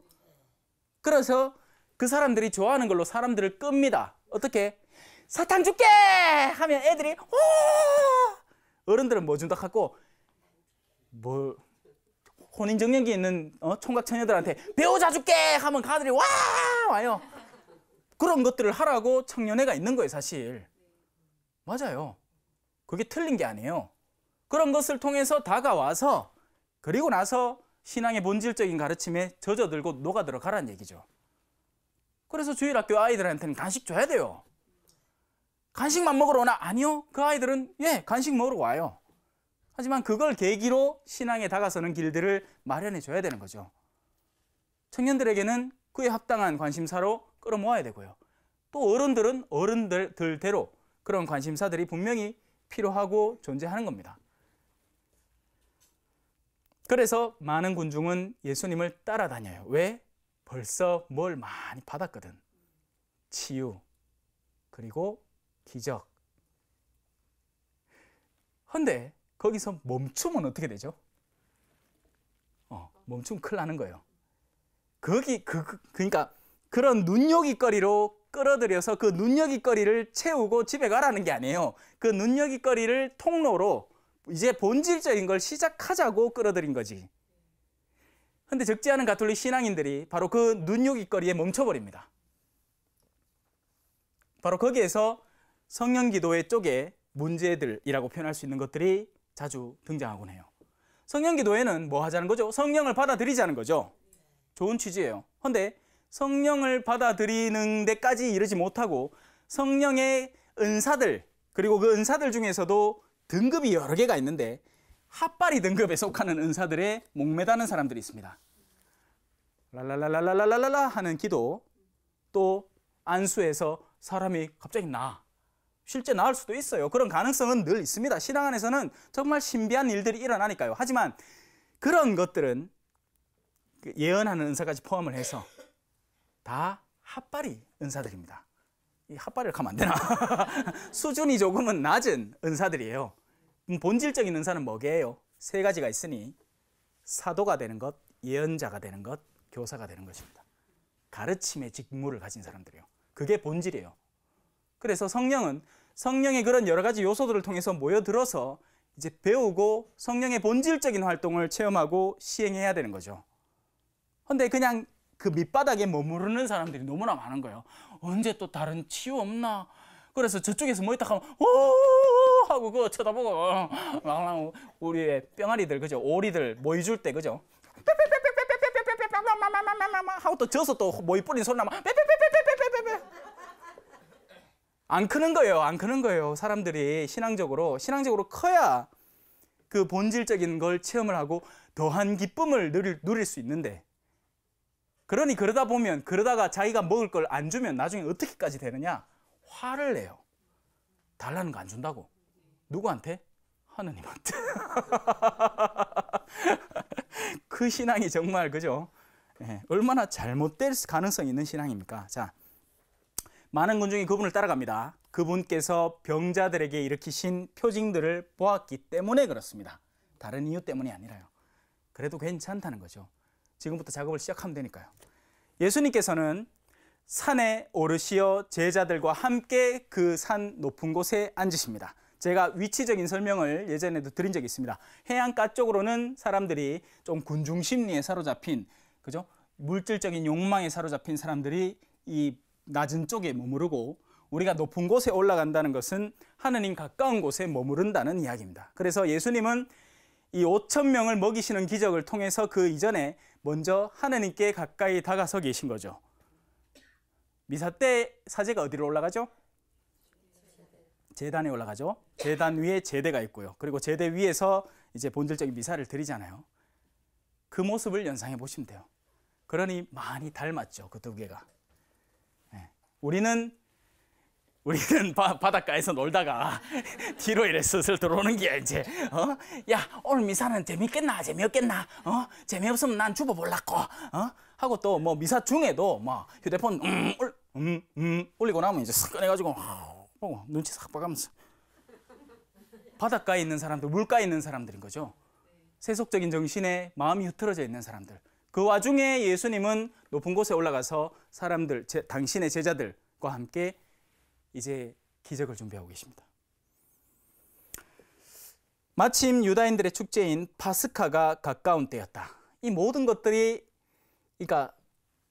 그래서 그 사람들이 좋아하는 걸로 사람들을 끕니다. 어떻게? 사탕 줄게! 하면 애들이 오! 어른들은 뭐 준다 하고 뭐 혼인정령기 있는 총각 처녀들한테 배우자 줄게! 하면 가들이 와요. 그런 것들을 하라고 청년회가 있는 거예요, 사실. 맞아요. 그게 틀린 게 아니에요. 그런 것을 통해서 다가와서 그리고 나서 신앙의 본질적인 가르침에 젖어들고 녹아들어가라는 얘기죠. 그래서 주일학교 아이들한테는 간식 줘야 돼요. 간식만 먹으러 오나? 아니요. 그 아이들은 간식 먹으러 와요. 하지만 그걸 계기로 신앙에 다가서는 길들을 마련해 줘야 되는 거죠. 청년들에게는 그에 합당한 관심사로 끌어모아야 되고요. 또 어른들은 어른들대로 그런 관심사들이 분명히 필요하고 존재하는 겁니다. 그래서 많은 군중은 예수님을 따라다녀요. 왜? 벌써 뭘 많이 받았거든. 치유, 그리고 기적. 근데 거기서 멈추면 어떻게 되죠? 멈추면 큰일 나는 거예요. 그러니까 그런 눈요깃거리로 끌어들여서 그 눈요깃거리를 채우고 집에 가라는 게 아니에요. 그 눈요깃거리를 통로로 이제 본질적인 걸 시작하자고 끌어들인 거지. 근데 적지 않은 가톨릭 신앙인들이 바로 그 눈요깃거리에 멈춰버립니다. 바로 거기에서 성령기도회 쪽에 문제들이라고 표현할 수 있는 것들이 자주 등장하곤 해요. 성령기도회는 뭐 하자는 거죠? 성령을 받아들이자는 거죠. 좋은 취지예요. 근데 성령을 받아들이는 데까지 이르지 못하고 성령의 은사들, 그리고 그 은사들 중에서도 등급이 여러 개가 있는데 핫바리 등급에 속하는 은사들에 목매다는 사람들이 있습니다. 랄랄랄랄랄랄랄라 하는 기도, 또 안수에서 사람이 갑자기 나아. 실제 나을 수도 있어요. 그런 가능성은 늘 있습니다. 신앙 안에서는 정말 신비한 일들이 일어나니까요. 하지만 그런 것들은 예언하는 은사까지 포함을 해서 다 핫바리 은사들입니다. 이 핫바리를 하면 안 되나? 수준이 조금은 낮은 은사들이에요. 본질적인 은사는 뭐게요? 세 가지가 있으니 사도가 되는 것, 예언자가 되는 것, 교사가 되는 것입니다. 가르침의 직무를 가진 사람들이에요. 그게 본질이에요. 그래서 성령은 성령의 그런 여러 가지 요소들을 통해서 모여들어서 이제 배우고 성령의 본질적인 활동을 체험하고 시행해야 되는 거죠. 근데 그냥 그 밑바닥에 머무르는 사람들이 너무나 많은 거예요. 언제 또 다른 치유 없나? 그래서 저쪽에서 뭐 있다 하면 오 하고 그거 쳐다보고 우리의 뿅아리들 그죠? 오리들 모이 줄 때 그죠? 하고 또 져서 또 모이 뿌리는 소리 나면 안 크는 거예요. 안 크는 거예요. 사람들이 신앙적으로 커야 그 본질적인 걸 체험을 하고 더한 기쁨을 누릴 수 있는데, 그러니 그러다 보면 그러다가 자기가 먹을 걸 안 주면 나중에 어떻게까지 되느냐? 화를 내요. 달라는 거 안 준다고. 누구한테? 하느님한테. 그 신앙이 정말 그죠? 네, 얼마나 잘못될 가능성이 있는 신앙입니까? 자, 많은 군중이 그분을 따라갑니다. 그분께서 병자들에게 일으키신 표징들을 보았기 때문에 그렇습니다. 다른 이유 때문이 아니라요. 그래도 괜찮다는 거죠. 지금부터 작업을 시작하면 되니까요. 예수님께서는 산에 오르시어 제자들과 함께 그 산 높은 곳에 앉으십니다. 제가 위치적인 설명을 예전에도 드린 적이 있습니다. 해안가 쪽으로는 사람들이 좀 군중 심리에 사로잡힌, 그죠? 물질적인 욕망에 사로잡힌 사람들이 이 낮은 쪽에 머무르고, 우리가 높은 곳에 올라간다는 것은 하느님 가까운 곳에 머무른다는 이야기입니다. 그래서 예수님은 이 5,000명을 먹이시는 기적을 통해서 그 이전에 먼저 하느님께 가까이 다가서 계신 거죠. 미사 때 사제가 어디로 올라가죠? 제단에 올라가죠. 제단 위에 제대가 있고요. 그리고 제대 위에서 이제 본질적인 미사를 드리잖아요. 그 모습을 연상해 보시면 돼요. 그러니 많이 닮았죠. 그 두 개가. 네. 우리는 바닷가에서 놀다가 뒤로 이래 슬슬 들어오는 게 이제 야, 오늘 미사는 재밌겠나 재미없겠나 재미없으면 난 죽어볼라고 하고, 또 뭐 미사 중에도 막 휴대폰 올리고 나면 이제 싹 꺼내가지고 보고 눈치 싹 봐가면서, 바닷가에 있는 사람들, 물가에 있는 사람들인 거죠. 세속적인 정신에 마음이 흐트러져 있는 사람들. 그 와중에 예수님은 높은 곳에 올라가서 사람들, 당신의 제자들과 함께 이제 기적을 준비하고 계십니다. 마침 유다인들의 축제인 파스카가 가까운 때였다. 이 모든 것들이, 그러니까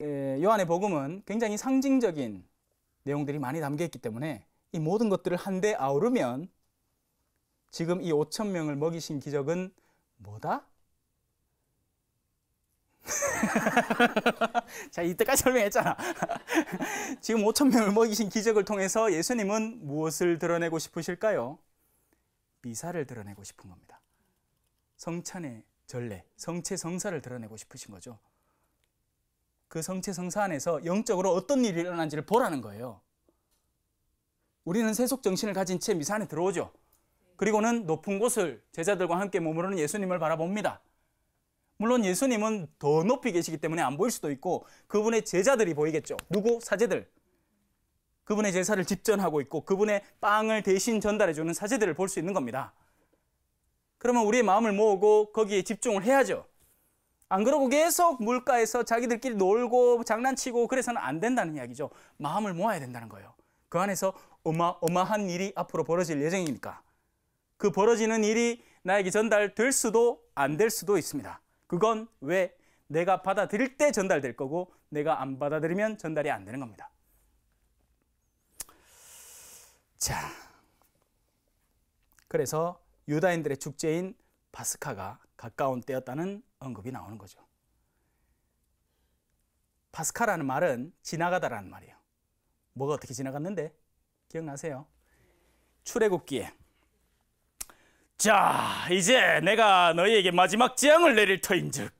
요한의 복음은 굉장히 상징적인 내용들이 많이 담겨 있기 때문에 이 모든 것들을 한데 아우르면 지금 이 5,000명을 먹이신 기적은 뭐다? 자, 이때까지 설명했잖아. 지금 5,000명을 먹이신 기적을 통해서 예수님은 무엇을 드러내고 싶으실까요? 미사를 드러내고 싶은 겁니다. 성찬의 전례, 성체성사를 드러내고 싶으신 거죠. 그 성체성사 안에서 영적으로 어떤 일이 일어난지를 보라는 거예요. 우리는 세속 정신을 가진 채 미사 안에 들어오죠. 그리고는 높은 곳을 제자들과 함께 머무르는 예수님을 바라봅니다. 물론 예수님은 더 높이 계시기 때문에 안 보일 수도 있고 그분의 제자들이 보이겠죠. 누구? 사제들. 그분의 제사를 집전하고 있고 그분의 빵을 대신 전달해 주는 사제들을 볼 수 있는 겁니다. 그러면 우리의 마음을 모으고 거기에 집중을 해야죠. 안 그러고 계속 물가에서 자기들끼리 놀고 장난치고 그래서는 안 된다는 이야기죠. 마음을 모아야 된다는 거예요. 그 안에서 어마어마한 일이 앞으로 벌어질 예정이니까. 그 벌어지는 일이 나에게 전달될 수도 안 될 수도 있습니다. 그건 왜? 내가 받아들일 때 전달될 거고 내가 안 받아들이면 전달이 안 되는 겁니다. 자, 그래서 유다인들의 축제인 파스카가 가까운 때였다는 언급이 나오는 거죠. 파스카라는 말은 지나가다라는 말이에요. 뭐가 어떻게 지나갔는데? 기억나세요? 출애굽기에 자, 이제 내가 너희에게 마지막 재앙을 내릴 터인즉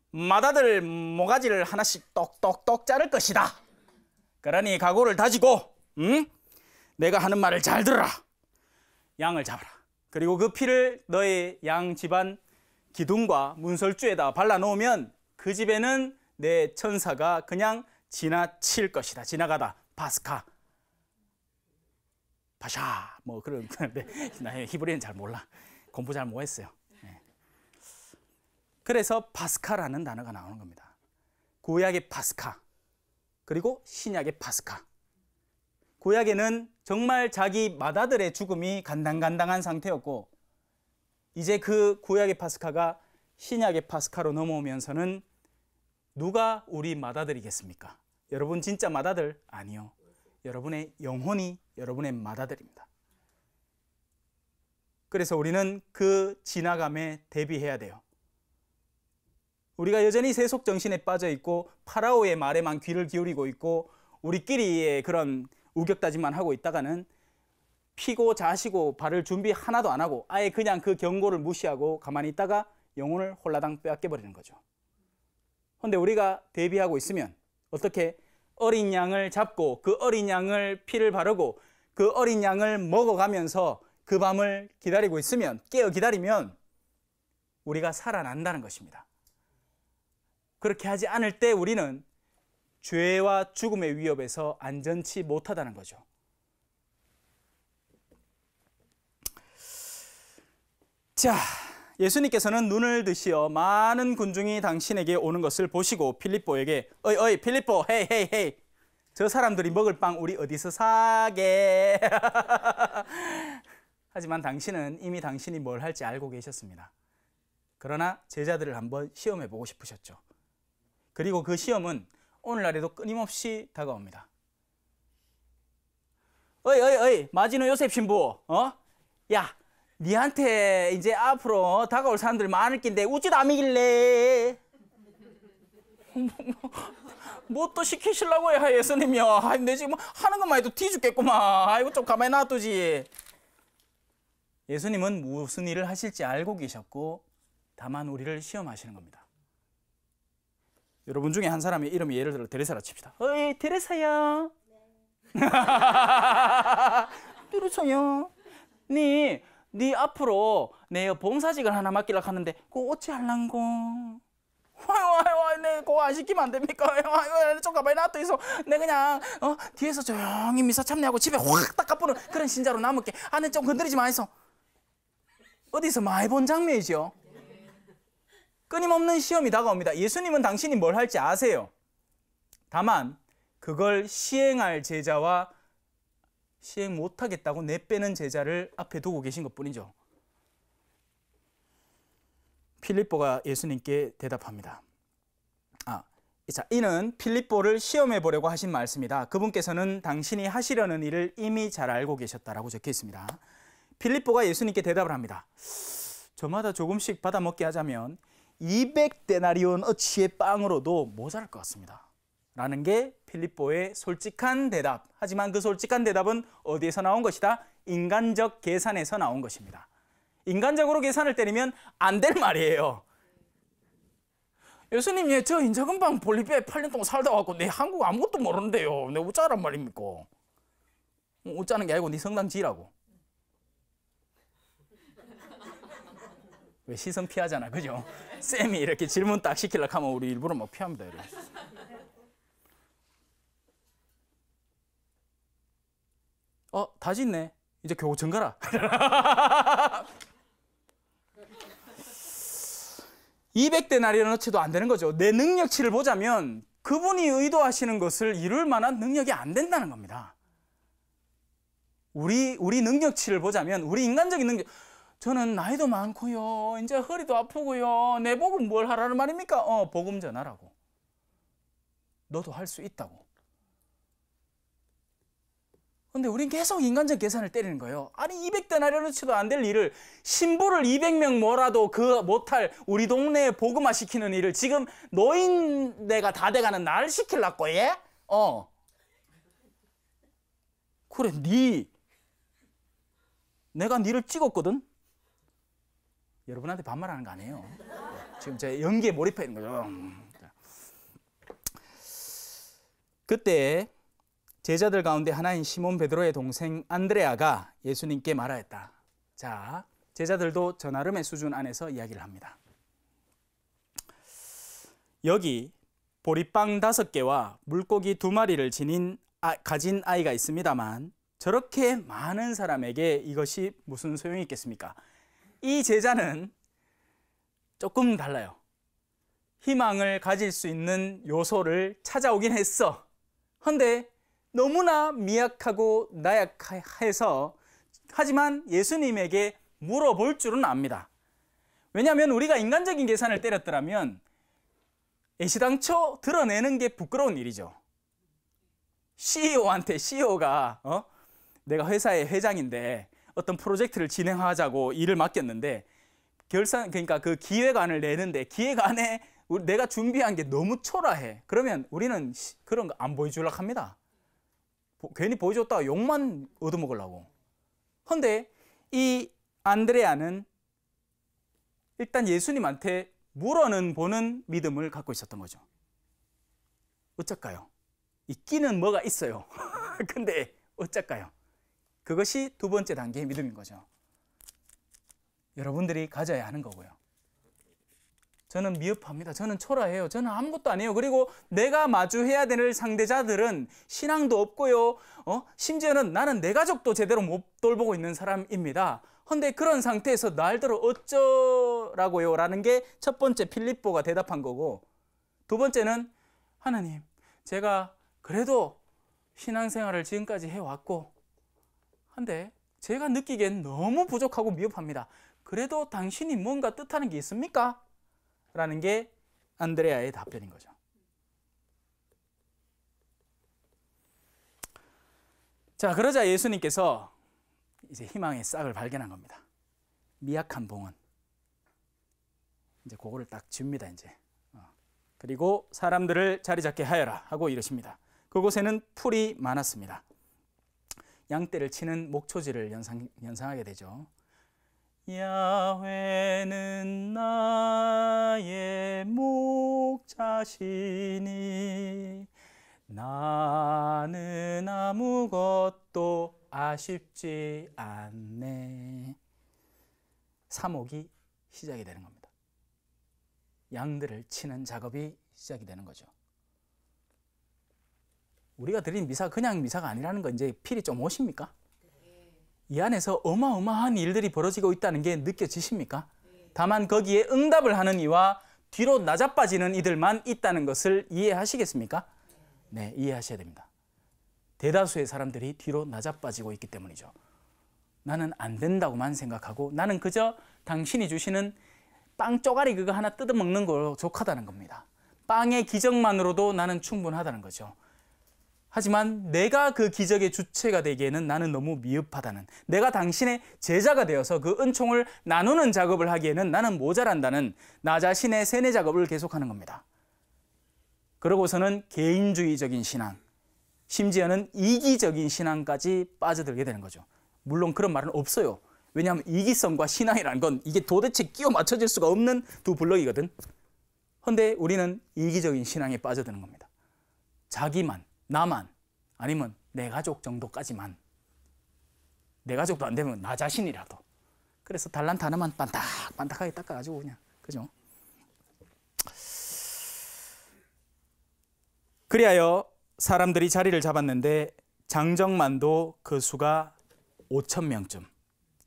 맏아들 모가지를 하나씩 똑똑똑 자를 것이다. 그러니 각오를 다지고 내가 하는 말을 잘 들어라. 양을 잡아라. 그리고 그 피를 너의 양 집안 기둥과 문설주에다 발라놓으면 그 집에는 내 천사가 그냥 지나칠 것이다. 지나가다. 파스카. 파샤. 뭐 그런 건데 나 히브리어는 잘 몰라. 공부 잘 못했어요. 네. 그래서 파스카라는 단어가 나오는 겁니다. 구약의 파스카. 그리고 신약의 파스카. 구약에는 정말 자기 맏아들의 죽음이 간당간당한 상태였고 이제 그 구약의 파스카가 신약의 파스카로 넘어오면서는 누가 우리 맏아들이겠습니까? 여러분 진짜 맏아들? 아니요. 여러분의 영혼이 여러분의 맏아들입니다. 그래서 우리는 그 지나감에 대비해야 돼요. 우리가 여전히 세속정신에 빠져 있고 파라오의 말에만 귀를 기울이고 있고 우리끼리의 그런 우격다짐만 하고 있다가는 피고 자시고 바를 준비 하나도 안 하고 아예 그냥 그 경고를 무시하고 가만히 있다가 영혼을 홀라당 빼앗겨버리는 거죠. 그런데 우리가 대비하고 있으면 어떻게 어린 양을 잡고 그 어린 양을 피를 바르고 그 어린 양을 먹어가면서 그 밤을 기다리고 있으면 깨어 기다리면 우리가 살아난다는 것입니다. 그렇게 하지 않을 때 우리는 죄와 죽음의 위협에서 안전치 못하다는 거죠. 자, 예수님께서는 눈을 드시어 많은 군중이 당신에게 오는 것을 보시고 필립보에게 어이 필립보 헤이 저 사람들이 먹을 빵 우리 어디서 사게 하지만 당신은 이미 당신이 뭘 할지 알고 계셨습니다. 그러나 제자들을 한번 시험해 보고 싶으셨죠. 그리고 그 시험은 오늘날에도 끊임없이 다가옵니다. 어이 마지노 요셉 신부 야 니한테 이제 앞으로 다가올 사람들 많을 낀데 우찌도 안 이길래 뭐 또 시키시려고 해 예수님이요. 아이, 내 지금 하는 것만 해도 뒤죽겠구만. 아이고 좀 가만히 놔두지. 예수님은 무슨 일을 하실지 알고 계셨고 다만 우리를 시험하시는 겁니다. 여러분 중에 한 사람의 이름이 예를 들어 테레사라 칩시다. 어이 테레사야. 테레사야. 네 앞으로 내 봉사직을 하나 맡기려고 하는데 그거 어찌 할란고? 아유, 내 그거 안 시키면 안 됩니까? 아유, 좀 가만히 놔둬 있어. 내 그냥 뒤에서 조용히 미사 참내하고 집에 확 닦아부는 그런 신자로 남을게. 내 좀 건드리지 마이소. 어디서 많이 본 장면이죠? 끊임없는 시험이 다가옵니다. 예수님은 당신이 뭘 할지 아세요. 다만 그걸 시행할 제자와 시행 못하겠다고 내빼는 제자를 앞에 두고 계신 것뿐이죠. 필립보가 예수님께 대답합니다. 자, 이는 필립보를 시험해 보려고 하신 말씀이다. 그분께서는 당신이 하시려는 일을 이미 잘 알고 계셨다라고 적혀 있습니다. 필립보가 예수님께 대답을 합니다. 저마다 조금씩 받아 먹게 하자면 200데나리온 어치의 빵으로도 모자랄 것 같습니다. 라는 게 필립보의 솔직한 대답. 하지만 그 솔직한 대답은 어디에서 나온 것이다? 인간적 계산에서 나온 것입니다. 인간적으로 계산을 때리면 안 될 말이에요. 예수님, 저 인자금방 볼리비아에 8년 동안 살다 왔고 내 한국 아무것도 모르는데요. 내 어쩌란 말입니까? 어쩌는 게 아니고 네 성당 지라고. 왜 시선 피하잖아, 그죠? 쌤이 이렇게 질문 딱 시키려고 하면 우리 일부러 막 피합니다. 이렇게. 다 짓네. 이제 교구청 가라. 200데나리온어치도 안 되는 거죠. 내 능력치를 보자면 그분이 의도하시는 것을 이룰 만한 능력이 안 된다는 겁니다. 우리 능력치를 보자면, 우리 인간적인 능력, 저는 나이도 많고요, 이제 허리도 아프고요, 내 복음 뭘 하라는 말입니까? 복음 전하라고. 너도 할 수 있다고. 근데 우린 계속 인간적 계산을 때리는 거예요. 아니 200데나리온어치도 안 될 일을, 신부를 200명 몰아도 그 못할 우리 동네에 복음화 시키는 일을 지금 노인네가 다 돼가는 날 시키려고 예? 그래, 내가 니를 찍었거든? 여러분한테 반말하는 거 아니에요. 지금 제 연기에 몰입해 있는 거죠. 그때 제자들 가운데 하나인 시몬 베드로의 동생 안드레아가 예수님께 말하였다. 자, 제자들도 저 나름의 수준 안에서 이야기를 합니다. 여기 보리빵 5개와 물고기 2마리를 가진 아이가 있습니다만, 저렇게 많은 사람에게 이것이 무슨 소용이 있겠습니까? 이 제자는 조금 달라요. 희망을 가질 수 있는 요소를 찾아오긴 했어. 근데 너무나 미약하고 나약해서, 하지만 예수님에게 물어볼 줄은 압니다. 왜냐하면 우리가 인간적인 계산을 때렸더라면 애시당초 드러내는 게 부끄러운 일이죠. CEO한테, CEO가 내가 회사의 회장인데 어떤 프로젝트를 진행하자고 일을 맡겼는데, 그러니까 그 기획안을 내는데 기획안에 내가 준비한 게 너무 초라해. 그러면 우리는 그런 거 안 보여주려고 합니다. 괜히 보여줬다가 욕만 얻어먹으려고. 근데 이 안드레아는 일단 예수님한테 물어는 보는 믿음을 갖고 있었던 거죠. 어쩔까요? 있기는 뭐가 있어요. 근데 어쩔까요? 그것이 2번째 단계의 믿음인 거죠. 여러분들이 가져야 하는 거고요. 저는 미흡합니다. 저는 초라해요. 저는 아무것도 아니에요. 그리고 내가 마주해야 될 상대자들은 신앙도 없고요. 심지어는 나는 내 가족도 제대로 못 돌보고 있는 사람입니다. 그런데 그런 상태에서 날들어 어쩌라고요? 라는 게 첫 번째 필립보가 대답한 거고, 2번째는 하나님, 제가 그래도 신앙생활을 지금까지 해왔고, 한데 제가 느끼기엔 너무 부족하고 미흡합니다. 그래도 당신이 뭔가 뜻하는 게 있습니까? 라는 게 안드레아의 답변인 거죠. 자, 그러자 예수님께서 이제 희망의 싹을 발견한 겁니다. 미약한 봉헌. 이제 그거를 딱 줍니다, 이제. 그리고 사람들을 자리 잡게 하여라 하고 이러십니다. 그곳에는 풀이 많았습니다. 양떼를 치는 목초지를 연상하게 되죠. 야훼는 나의 목자시니 나는 아무것도 아쉽지 않네. 사목이 시작이 되는 겁니다. 양들을 치는 작업이 시작이 되는 거죠. 우리가 드린 미사가 그냥 미사가 아니라는 거 이제 필이 좀 오십니까? 이 안에서 어마어마한 일들이 벌어지고 있다는 게 느껴지십니까? 다만 거기에 응답을 하는 이와 뒤로 나자빠지는 이들만 있다는 것을 이해하시겠습니까? 네, 이해하셔야 됩니다. 대다수의 사람들이 뒤로 나자빠지고 있기 때문이죠. 나는 안 된다고만 생각하고, 나는 그저 당신이 주시는 빵 쪼가리 그거 하나 뜯어먹는 걸로 족하다는 겁니다. 빵의 기적만으로도 나는 충분하다는 거죠. 하지만 내가 그 기적의 주체가 되기에는 나는 너무 미흡하다는, 내가 당신의 제자가 되어서 그 은총을 나누는 작업을 하기에는 나는 모자란다는 나 자신의 세뇌 작업을 계속하는 겁니다. 그러고서는 개인주의적인 신앙, 심지어는 이기적인 신앙까지 빠져들게 되는 거죠. 물론 그런 말은 없어요. 왜냐하면 이기성과 신앙이라는 건 이게 도대체 끼워 맞춰질 수가 없는 두 블럭이거든. 그런데 우리는 이기적인 신앙에 빠져드는 겁니다. 자기만, 나만, 아니면 내 가족 정도까지만. 내 가족도 안 되면 나 자신이라도. 그래서 달란트 하나만 반딱반딱하게 닦아가지고 그냥, 그죠? 그리하여 사람들이 자리를 잡았는데 장정만도 그 수가 5,000명쯤.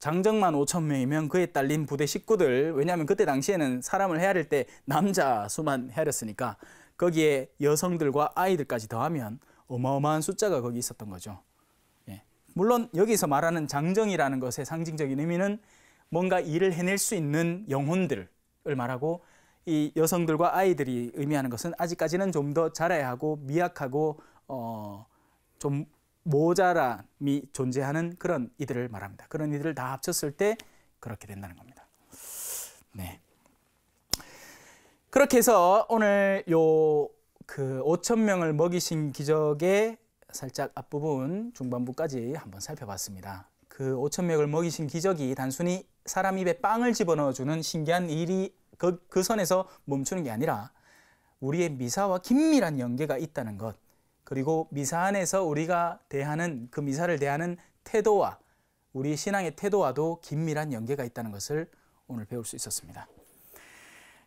장정만 5,000명이면 그에 딸린 부대 식구들, 왜냐하면 그때 당시에는 사람을 헤아릴 때 남자 수만 헤아렸으니까 거기에 여성들과 아이들까지 더하면 어마어마한 숫자가 거기 있었던 거죠. 예. 물론 여기서 말하는 장정이라는 것의 상징적인 의미는 뭔가 일을 해낼 수 있는 영혼들을 말하고, 이 여성들과 아이들이 의미하는 것은 아직까지는 좀 더 자라야 하고 미약하고 좀 모자람이 존재하는 그런 이들을 말합니다. 그런 이들을 다 합쳤을 때 그렇게 된다는 겁니다. 네. 그렇게 해서 오늘 그 5,000명을 먹이신 기적의 살짝 앞부분 중반부까지 한번 살펴봤습니다. 그 5,000명을 먹이신 기적이 단순히 사람 입에 빵을 집어넣어주는 신기한 일이 그 선에서 멈추는 게 아니라 우리의 미사와 긴밀한 연계가 있다는 것, 그리고 미사 안에서 우리가 대하는, 그 미사를 대하는 태도와 우리 신앙의 태도와도 긴밀한 연계가 있다는 것을 오늘 배울 수 있었습니다.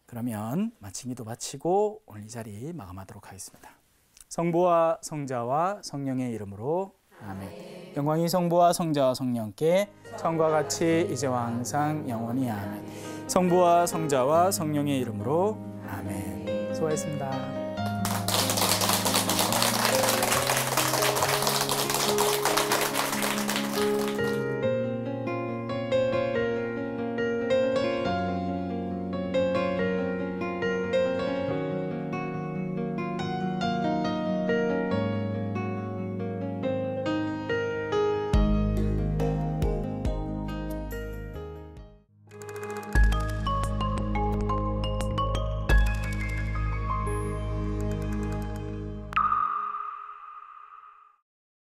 그러면 마친 기도 마치고 오늘 이 자리 마감하도록 하겠습니다. 성부와 성자와 성령의 이름으로 아멘. 영광이 성부와 성자와 성령께 처음과 같이 이제와 항상 영원히 아멘. 성부와 성자와 성령의 이름으로 아멘. 수고하셨습니다.